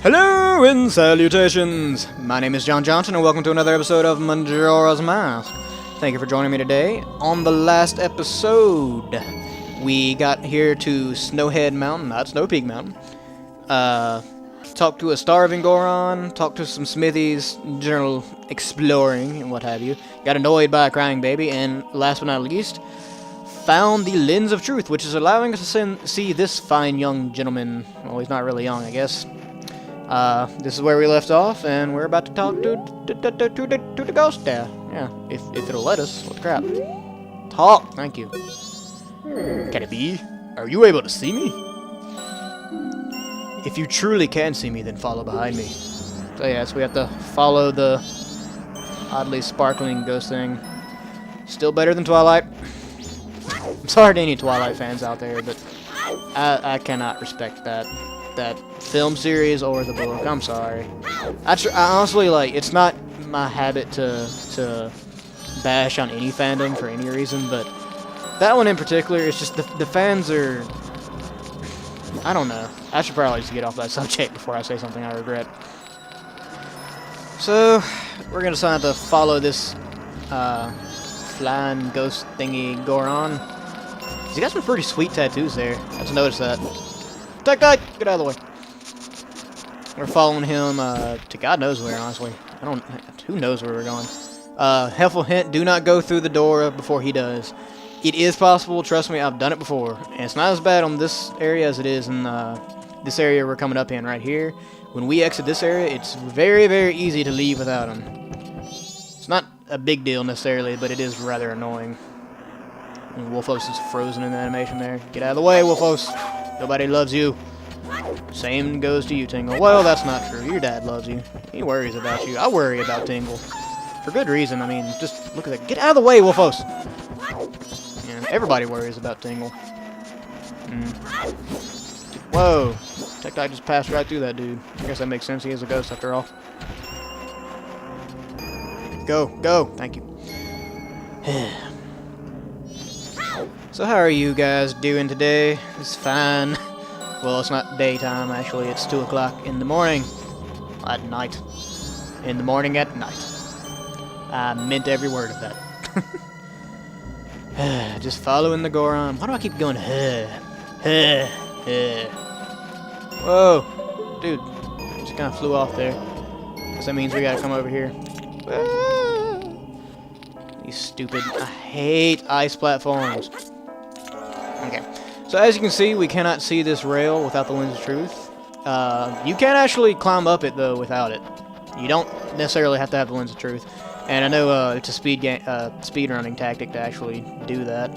Hello and salutations! My name is John Johnson and welcome to another episode of Majora's Mask. Thank you for joining me today. On the last episode, we got here to Snowhead Mountain, not Snow Peak Mountain. Talked to a starving Goron, talked to some smithies, general exploring and what have you. Got annoyed by a crying baby, and last but not least, found the Lens of Truth, which is allowing us to see this fine young gentleman. Well, he's not really young, I guess. This is where we left off, and we're about to talk to the ghost there. Yeah, if it'll let us. What the crap? Talk, thank you. Can it be? Are you able to see me? If you truly can see me, then follow behind me. So yeah, so we have to follow the oddly sparkling ghost thing. Still better than Twilight. I'm sorry to any Twilight fans out there, but I cannot respect that film series or the book. I'm sorry. I honestly, like, it's not my habit to bash on any fandom for any reason, but that one in particular, it's just the fans are, I don't know. I should probably just get off that subject before I say something I regret. So we're gonna decide to follow this flying ghost thingy Goron. He's got some pretty sweet tattoos there. I just noticed that. Get out of the way. We're following him to God knows where, honestly. Who knows where we're going. Helpful hint, do not go through the door before he does. It is possible, trust me, I've done it before. And it's not as bad on this area as it is in this area we're coming up in right here. When we exit this area, it's very, very easy to leave without him. It's not a big deal necessarily, but it is rather annoying. And Wolfos is frozen in the animation there. Get out of the way, Wolfos. Nobody loves you. Same goes to you, Tingle. Well, that's not true. Your dad loves you. He worries about you. I worry about Tingle. For good reason. I mean, just look at that. Get out of the way, Wolfos! Yeah, everybody worries about Tingle. Whoa! Tech-Dot just passed right through that dude. I guess that makes sense. He is a ghost after all. Go. Go! Thank you. So how are you guys doing today? It's fine. Well, it's not daytime, actually. It's 2 o'clock in the morning. At night. In the morning at night. I meant every word of that. Just following the Goron. Why do I keep going, Whoa. Dude. Just kind of flew off there. Guess that means we gotta come over here. You stupid. I hate ice platforms. Okay, so as you can see, we cannot see this rail without the Lens of Truth. You can actually climb up it, though, without it. You don't necessarily have to have the Lens of Truth. And I know it's a speed running tactic to actually do that.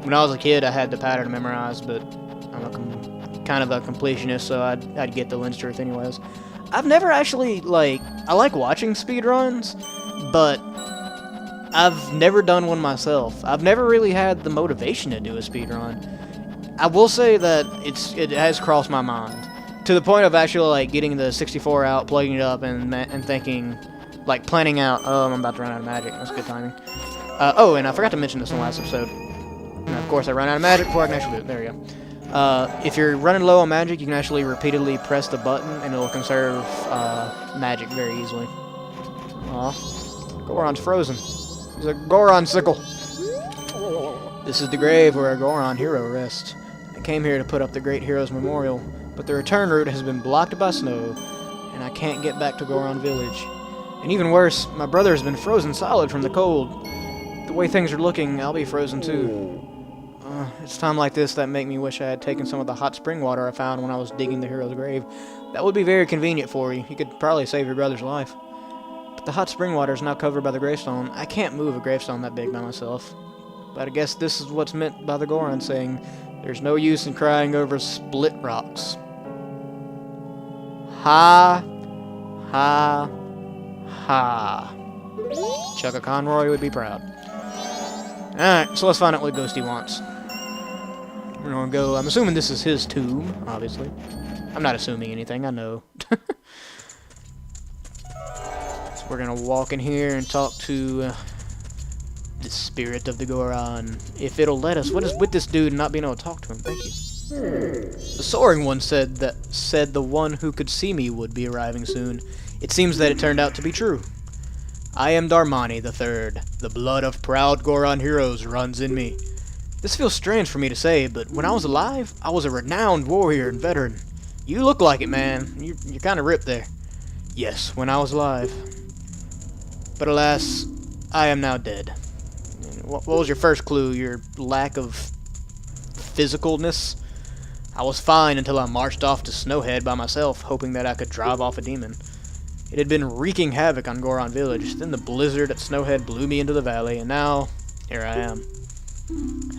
When I was a kid, I had the pattern memorized, but I'm kind of a completionist, so I'd get the Lens of Truth anyways. I've never actually, I like watching speedruns, but I've never done one myself. I've never really had the motivation to do a speedrun. I will say that it has crossed my mind to the point of actually getting the 64 out, plugging it up, and thinking, planning out. Oh, I'm about to run out of magic. That's good timing. Oh, and I forgot to mention this in the last episode. And of course, I ran out of magic before I can actually do it. There we go. If you're running low on magic, you can actually repeatedly press the button, and it'll conserve magic very easily. Aw, Goron's frozen. He's a Goron sickle. This is the grave where a Goron hero rests. I came here to put up the great hero's memorial, but the return route has been blocked by snow, and I can't get back to Goron village. And even worse, my brother has been frozen solid from the cold. The way things are looking, I'll be frozen too. It's time like this that make me wish I had taken some of the hot spring water I found when I was digging the hero's grave. That would be very convenient for you. You could probably save your brother's life. But the hot spring water is now covered by the gravestone. I can't move a gravestone that big by myself. But I guess this is what's meant by the Goron saying, there's no use in crying over split rocks. Ha. Ha. Ha. Chugga Conroy would be proud. Alright, so let's find out what Ghosty wants. We're gonna go, I'm assuming this is his tomb, obviously. I'm not assuming anything, I know. So we're gonna walk in here and talk to the spirit of the Goron. If it'll let us. What is with this dude not being able to talk to him? Thank you. The soaring one said the one who could see me would be arriving soon. It seems that it turned out to be true. I am Darmani the Third. The blood of proud Goron heroes runs in me. This feels strange for me to say, but when I was alive, I was a renowned warrior and veteran. You look like it, man. You're kind of ripped there. Yes, when I was alive. But alas, I am now dead. What was your first clue? Your lack of physicalness? I was fine until I marched off to Snowhead by myself, hoping that I could drive off a demon. It had been wreaking havoc on Goron Village. Then the blizzard at Snowhead blew me into the valley, and now, here I am.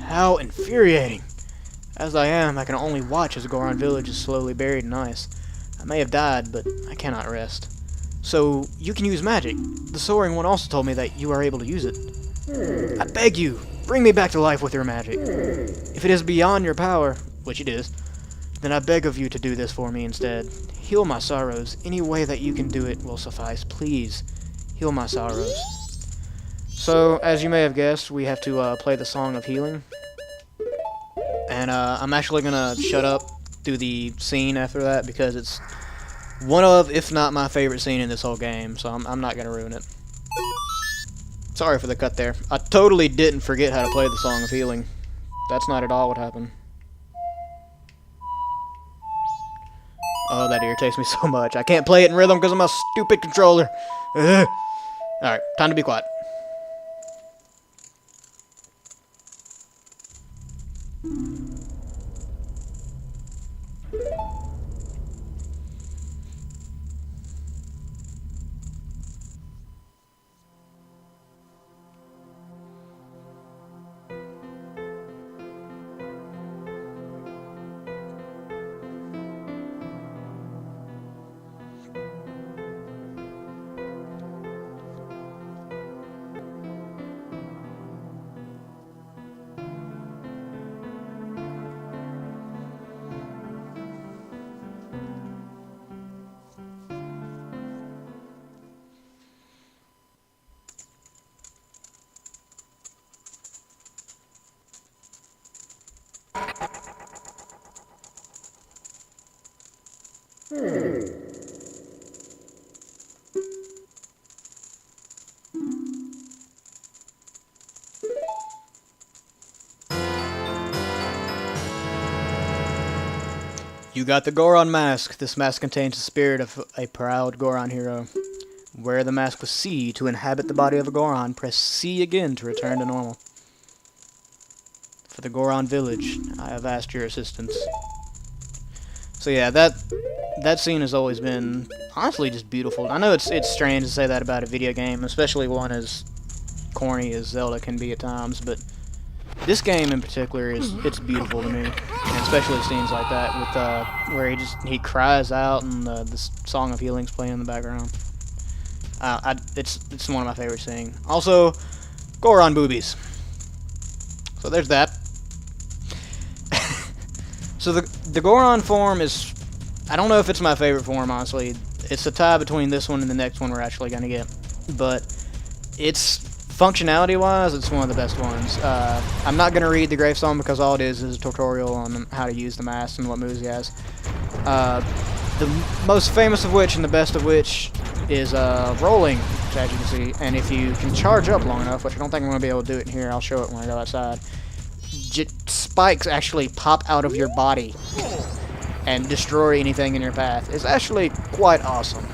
How infuriating! As I am, I can only watch as Goron Village is slowly buried in ice. I may have died, but I cannot rest. So, you can use magic. The Soaring One also told me that you are able to use it. I beg you, bring me back to life with your magic. If it is beyond your power, which it is, then I beg of you to do this for me instead. Heal my sorrows. Any way that you can do it will suffice. Please, heal my sorrows. So, as you may have guessed, we have to play the Song of Healing. And I'm actually going to shut up through the scene after that because it's one of, if not my favorite scene in this whole game, so I'm not going to ruin it. Sorry for the cut there. I totally didn't forget how to play the Song of Healing. That's not at all what happened. Oh, that irritates me so much. I can't play it in rhythm because of my stupid controller. Ugh. Alright, time to be quiet. You got the Goron mask. This mask contains the spirit of a proud Goron hero. Wear the mask with C to inhabit the body of a Goron. Press C again to return to normal. For the Goron village, I have asked your assistance. So yeah, that scene has always been honestly just beautiful. I know it's strange to say that about a video game, especially one as corny as Zelda can be at times, but this game in particular it's beautiful to me, and especially scenes like that with where he cries out and the Song of Healing's playing in the background. It's one of my favorite scenes. Also, Goron boobies. So there's that. So the Goron form is, I don't know if it's my favorite form, honestly. It's a tie between this one and the next one we're actually going to get. But it's, functionality-wise, it's one of the best ones. I'm not going to read the gravestone because all it is a tutorial on how to use the mask and what moves he has. The most famous of which and the best of which is rolling, which as you can see. And if you can charge up long enough, which I don't think I'm going to be able to do it in here, I'll show it when I go outside. Spikes actually pop out of your body and destroy anything in your path. It's actually quite awesome.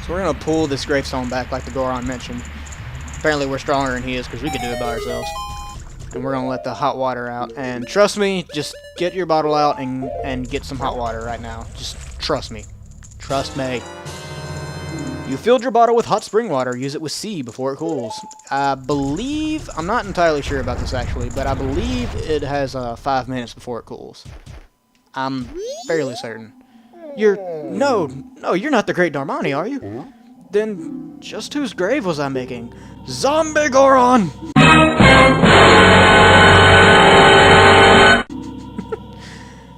So we're going to pull this gravestone back like the Goron mentioned. Apparently we're stronger than he is because we could do it by ourselves. And we're going to let the hot water out. And trust me, just get your bottle out and get some hot water right now. Just trust me. Trust me. You filled your bottle with hot spring water. Use it with C before it cools. I believe, I'm not entirely sure about this actually, but I believe it has 5 minutes before it cools. I'm fairly certain. No, you're not the Great Darmani, are you? Then, just whose grave was I making? Zombie Goron!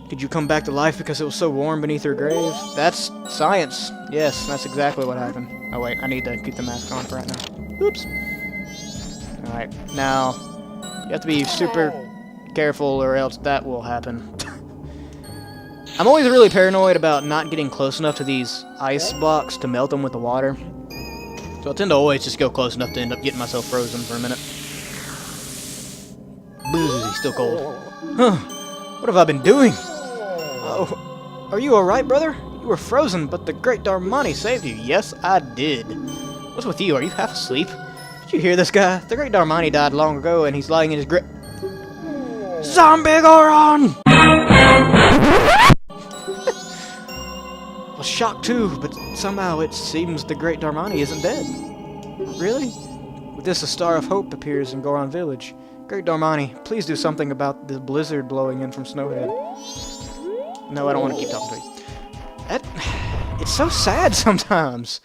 Did you come back to life because it was so warm beneath your grave? That's science. Yes, that's exactly what happened. Oh wait, I need to keep the mask on for right now. Oops. Alright, now, you have to be super careful or else that will happen. I'm always really paranoid about not getting close enough to these ice blocks to melt them with the water. So I tend to always just go close enough to end up getting myself frozen for a minute. He's still cold. Huh. What have I been doing? Oh, are you alright, brother? You were frozen, but the great Darmani saved you. Yes, I did. What's with you? Are you half asleep? Did you hear this guy? The great Darmani died long ago, and he's lying in his grave. Zombie Goron! I was shocked too, but somehow it seems the great Darmani isn't dead. Really? With this, a star of hope appears in Goron Village. Great Darmani, please do something about the blizzard blowing in from Snowhead. No, I don't want to keep talking to you. It's so sad sometimes.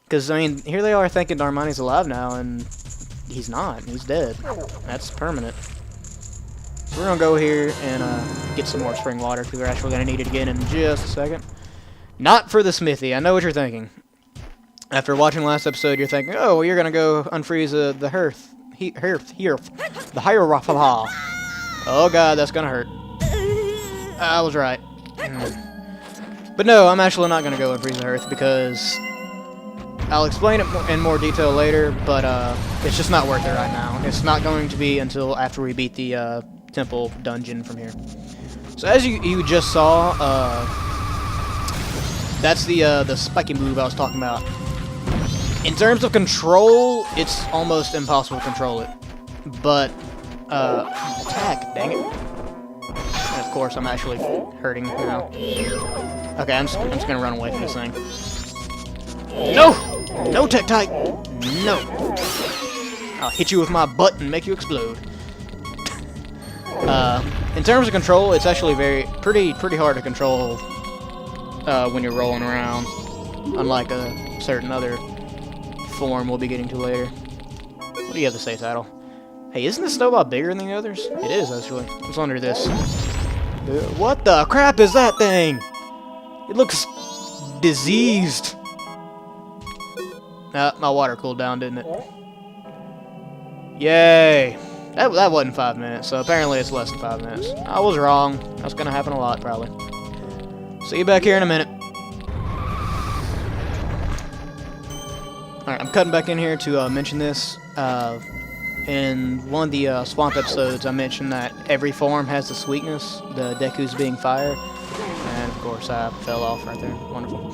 Because, I mean, here they are thinking Darmani's alive now, and he's not. He's dead. That's permanent. So we're going to go here and get some more spring water, because we're actually going to need it again in just a second. Not for the smithy. I know what you're thinking. After watching last episode, you're thinking, oh, well, you're going to go unfreeze the hearth. The Hierophant. Oh, God, that's going to hurt. I was right. But no, I'm actually not going to go unfreeze the hearth, because I'll explain it in more detail later, but it's just not worth it right now. It's not going to be until after we beat the temple dungeon from here. So as you just saw, that's the spiky move I was talking about. In terms of control, it's almost impossible to control it. But attack, dang it. And of course, I'm actually hurting now. Okay, I'm just gonna run away from this thing. No! No, Tektite! No! I'll hit you with my butt and make you explode. In terms of control, it's actually pretty hard to control when you're rolling around, unlike a certain other form we'll be getting to later. What do you have to say, Title? Hey, isn't this snowball bigger than the others? It is, actually. What's under this? What the crap is that thing? It looks diseased. My water cooled down, didn't it? Yay! That wasn't 5 minutes, so apparently it's less than 5 minutes. I was wrong. That's gonna happen a lot, probably. See you back here in a minute. Alright, I'm cutting back in here to mention this. In one of the Swamp episodes, I mentioned that every form has this weakness, the Deku's being fire. And of course, I fell off right there. Wonderful.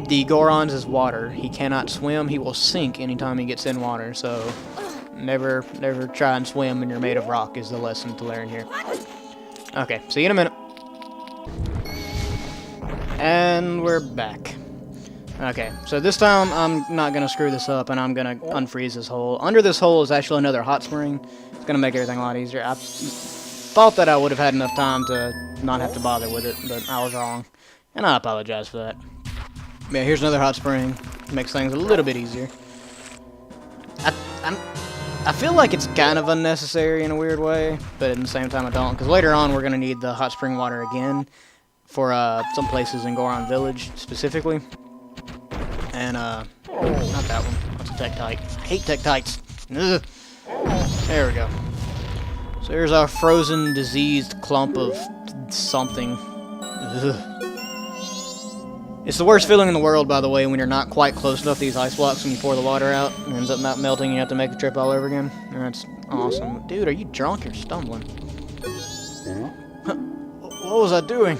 The Goron's is water. He cannot swim. He will sink anytime he gets in water. So, never try and swim when you're made of rock is the lesson to learn here. Okay, see you in a minute. And we're back. Okay, so this time I'm not going to screw this up, and I'm going to unfreeze this hole. Under this hole is actually another hot spring. It's going to make everything a lot easier. I thought that I would have had enough time to not have to bother with it, but I was wrong. And I apologize for that. Yeah, here's another hot spring. Makes things a little bit easier. I feel like it's kind of unnecessary in a weird way, but at the same time I don't, because later on we're going to need the hot spring water again for some places in Goron Village specifically. And, not that one. That's a Tektite. I hate Tektites. Ugh. There we go. So here's our frozen, diseased clump of something. Ugh. It's the worst feeling in the world, by the way, when you're not quite close enough to these ice blocks when you pour the water out. It ends up not melting, you have to make the trip all over again. That's awesome. Dude, are you drunk or stumbling? Huh? What was I doing?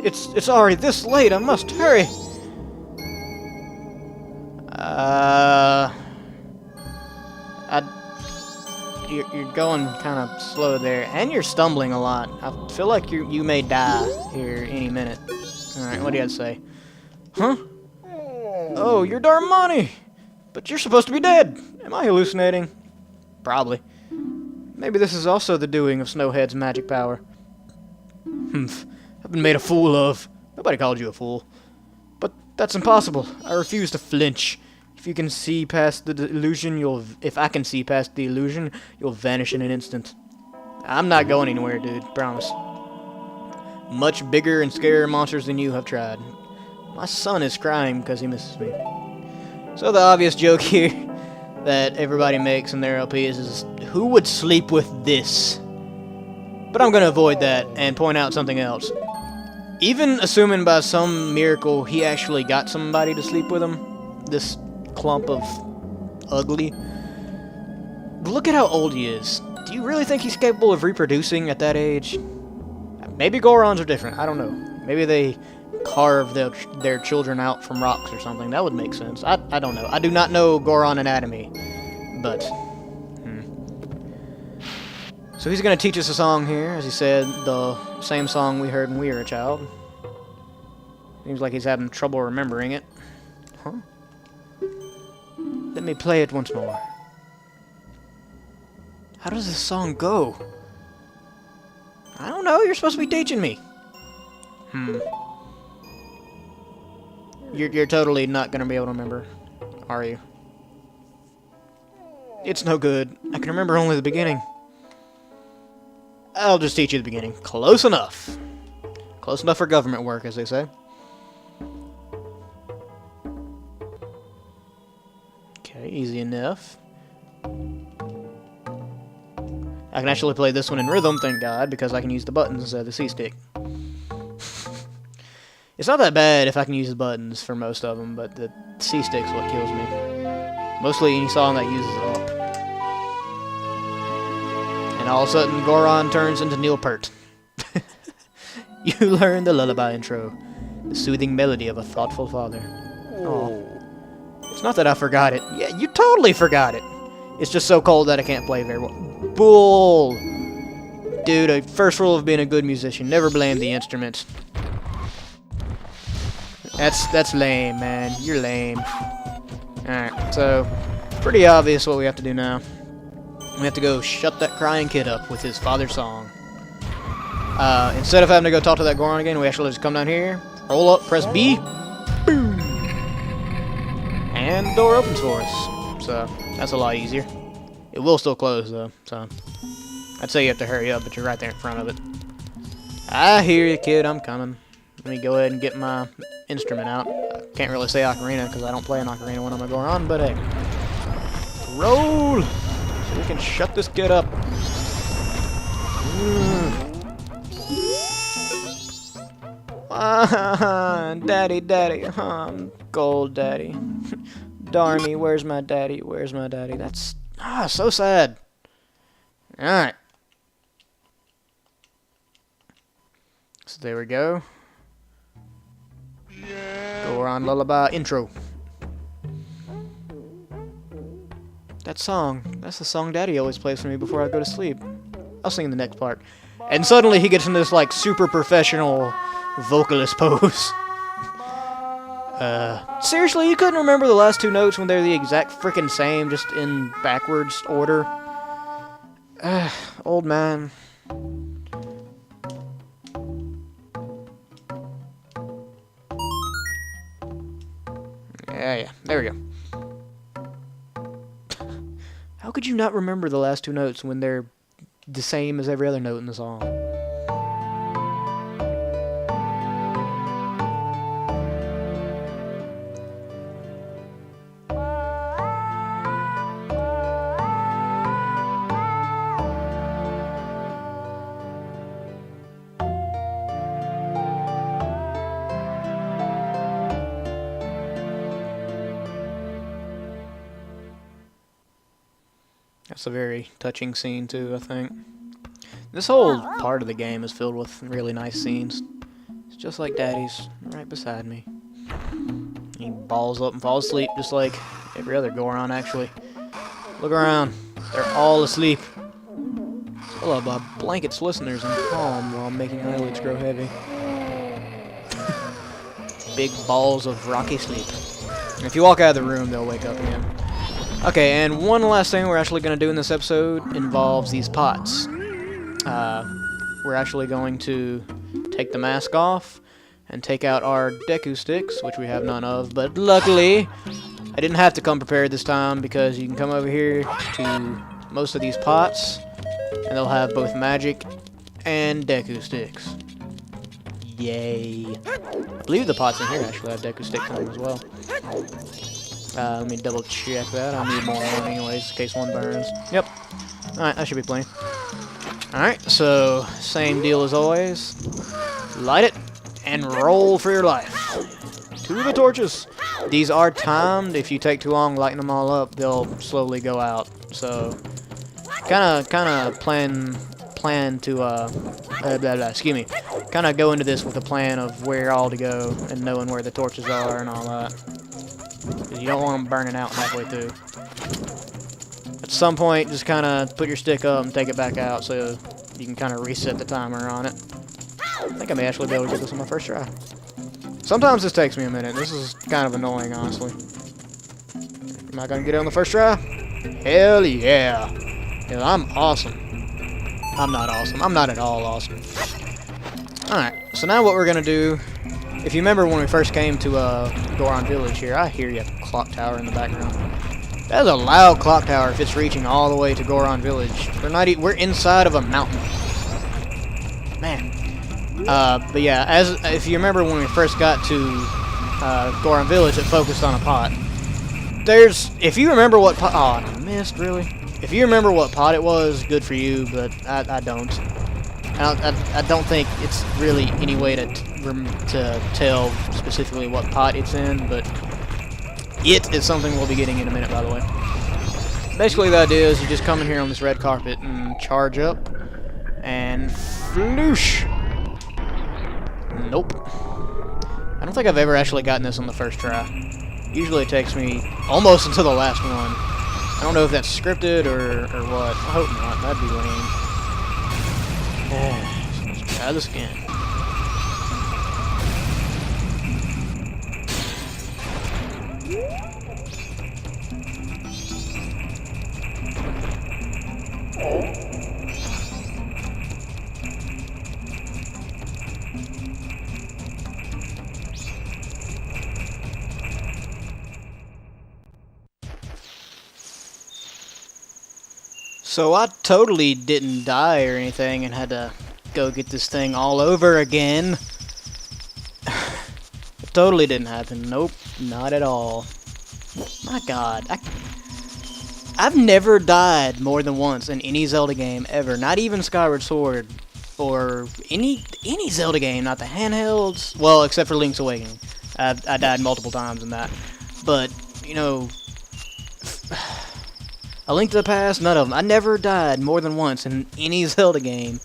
It's already this late, I must hurry. You're going kind of slow there, and you're stumbling a lot. I feel like you may die here any minute. Alright, what do you have to say? Huh? Oh, you're Darmani! But you're supposed to be dead! Am I hallucinating? Probably. Maybe this is also the doing of Snowhead's magic power. Humph. I've been made a fool of. Nobody called you a fool. But that's impossible. I refuse to flinch. If you can see past the illusion, if I can see past the illusion, you'll vanish in an instant. I'm not going anywhere, dude. Promise. Much bigger and scarier monsters than you have tried. My son is crying because he misses me. So the obvious joke here that everybody makes in their LPs is, who would sleep with this? But I'm gonna avoid that and point out something else. Even assuming by some miracle he actually got somebody to sleep with him, this clump of ugly, look at how old he is. Do you really think he's capable of reproducing at that age? Maybe Gorons are different, I don't know. Maybe they carve their children out from rocks or something. That would make sense. I don't know. I do not know Goron anatomy, but... So he's going to teach us a song here, as he said, the same song we heard when we were a child. Seems like he's having trouble remembering it. Huh? Let me play it once more. How does this song go? I don't know, you're supposed to be teaching me. You're totally not going to be able to remember, are you? It's no good. I can remember only the beginning. I'll just teach you the beginning. Close enough. Close enough for government work, as they say. Okay, easy enough. I can actually play this one in rhythm, thank God, because I can use the buttons instead of the C-stick. It's not that bad if I can use the buttons for most of them, but the C-stick's what kills me. Mostly any song that uses it up. And all of a sudden, Goron turns into Neil Peart. You learn the lullaby intro. The soothing melody of a thoughtful father. Oh. It's not that I forgot it. Yeah, you totally forgot it. It's just so cold that I can't play very well. Bull! Dude, a first rule of being a good musician, never blame the instruments. That's lame, man. You're lame. Alright, so, pretty obvious what we have to do now. We have to go shut that crying kid up with his father's song. Instead of having to go talk to that Goron again, we actually just come down here, roll up, press B, boom! And the door opens for us. So, that's a lot easier. It will still close, though, so... I'd say you have to hurry up, but you're right there in front of it. I hear you, kid, I'm coming. Let me go ahead and get my instrument out. I can't really say ocarina, because I don't play an ocarina when I'm a Goron, but hey. Roll! So we can shut this kid up. Daddy, daddy, gold daddy. Darn me, where's my daddy? Where's my daddy? That's so sad. Alright. So there we go. Goron lullaby intro. That song. That's the song Daddy always plays for me before I go to sleep. I'll sing the next part. And suddenly he gets into this like super professional vocalist pose. Seriously, you couldn't remember the last two notes when they're the exact frickin' same, just in backwards order? Old man. Yeah, there we go. How could you not remember the last two notes when they're the same as every other note in the song? That's a very touching scene too, I think. This whole part of the game is filled with really nice scenes. It's just like Daddy's right beside me. He balls up and falls asleep just like every other Goron, actually. Look around. They're all asleep. Lullaby by blankets listeners and calm while making eyelids grow heavy. Big balls of rocky sleep. And if you walk out of the room, they'll wake up again. Okay, and one last thing we're actually going to do in this episode involves these pots. We're actually going to take the mask off and take out our Deku sticks, which we have none of, but luckily I didn't have to come prepared this time because you can come over here to most of these pots and they'll have both magic and Deku sticks. Yay. I believe the pots in here actually have Deku sticks in them as well. Let me double check that. I'll need more anyways, in case one burns. Yep. Alright, that should be plenty. Alright, so same deal as always. Light it and roll for your life. To the torches. These are timed. If you take too long lighting them all up, they'll slowly go out. So kind of plan to excuse me. Kind of go into this with a plan of where all to go and knowing where the torches are and all that. Because you don't want them burning out halfway through. At some point, just kind of put your stick up and take it back out so you can kind of reset the timer on it. I think I may actually be able to get this on my first try. Sometimes this takes me a minute. This is kind of annoying, honestly. Am I going to get it on the first try? Hell yeah. Yeah, I'm awesome. I'm not awesome. I'm not at all awesome. Alright, so now what we're going to do... If you remember when we first came to Goron Village here, I hear you have a clock tower in the background. That's a loud clock tower if it's reaching all the way to Goron Village. We're inside of a mountain. Man. But yeah, if you remember when we first got to Goron Village, it focused on a pot. If you remember what pot... Oh, I missed, really? If you remember what pot it was, good for you, but I don't. I don't think it's really any way to tell specifically what pot it's in, but it is something we'll be getting in a minute, by the way. Basically, the idea is you just come in here on this red carpet and charge up, and floosh! Nope. I don't think I've ever actually gotten this on the first try. Usually it takes me almost until the last one. I don't know if that's scripted or what. I hope not. That'd be lame. So let's try this again. So I totally didn't die or anything and had to go get this thing all over again. It totally didn't happen. Nope, not at all. My god. I've never died more than once in any Zelda game ever. Not even Skyward Sword or any Zelda game, not the handhelds. Well, except for Link's Awakening. I died multiple times in that. But, you know... A Link to the Past, none of them. I never died more than once in any Zelda game,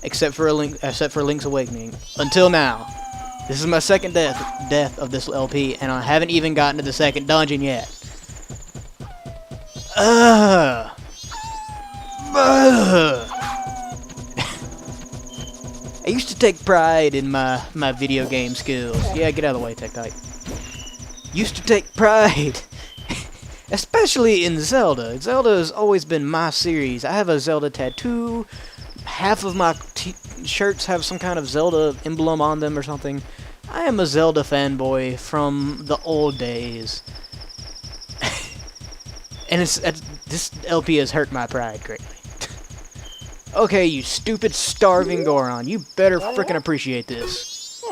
except for Link's Awakening. Until now, this is my second death of this LP, and I haven't even gotten to the second dungeon yet. I used to take pride in my video game skills. Yeah, get out of the way, Tech-Type. Used to take pride. Especially in Zelda. Zelda has always been my series. I have a Zelda tattoo. Half of my shirts have some kind of Zelda emblem on them or something. I am a Zelda fanboy from the old days. And this LP has hurt my pride greatly. Okay, you stupid, starving Goron. You better frickin' appreciate this.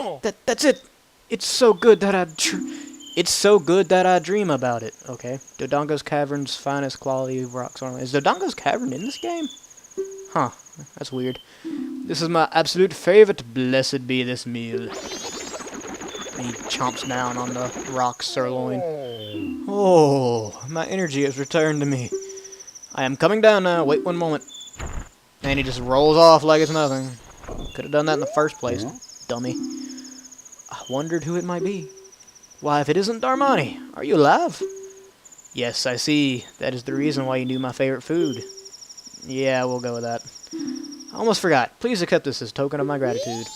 That's it. It's so good that I dream about it. Okay. Dodongo's Cavern's finest quality of rock sort. Is Dodongo's Cavern in this game? Huh. That's weird. This is my absolute favorite. Blessed be this meal. And he chomps down on the rock sirloin. Oh, my energy has returned to me. I am coming down now. Wait one moment. And he just rolls off like it's nothing. Could have done that in the first place, dummy. I wondered who it might be. Why, if it isn't Darmani, are you alive? Yes, I see. That is the reason why you knew my favorite food. Yeah, we'll go with that. I almost forgot. Please accept this as a token of my gratitude.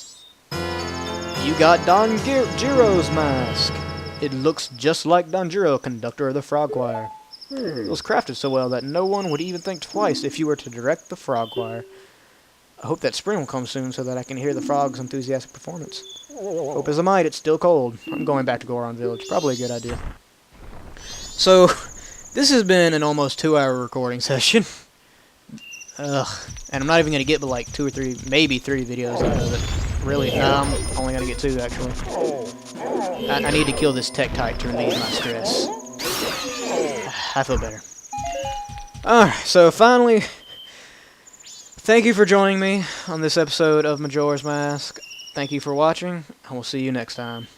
You got Don Jiro's mask. It looks just like Don Jiro, conductor of the Frog Choir. It was crafted so well that no one would even think twice if you were to direct the Frog Choir. I hope that spring will come soon so that I can hear the frog's enthusiastic performance. Hope as I might, it's still cold. I'm going back to Goron Village. Probably a good idea. So, this has been an almost 2-hour recording session. Ugh. And I'm not even going to get but like 2 or 3, maybe 3 videos out of it. Really, no, I'm only going to get 2 actually. I need to kill this tech-type to relieve my stress. I feel better. Alright, so finally thank you for joining me on this episode of Majora's Mask. Thank you for watching, and we'll see you next time.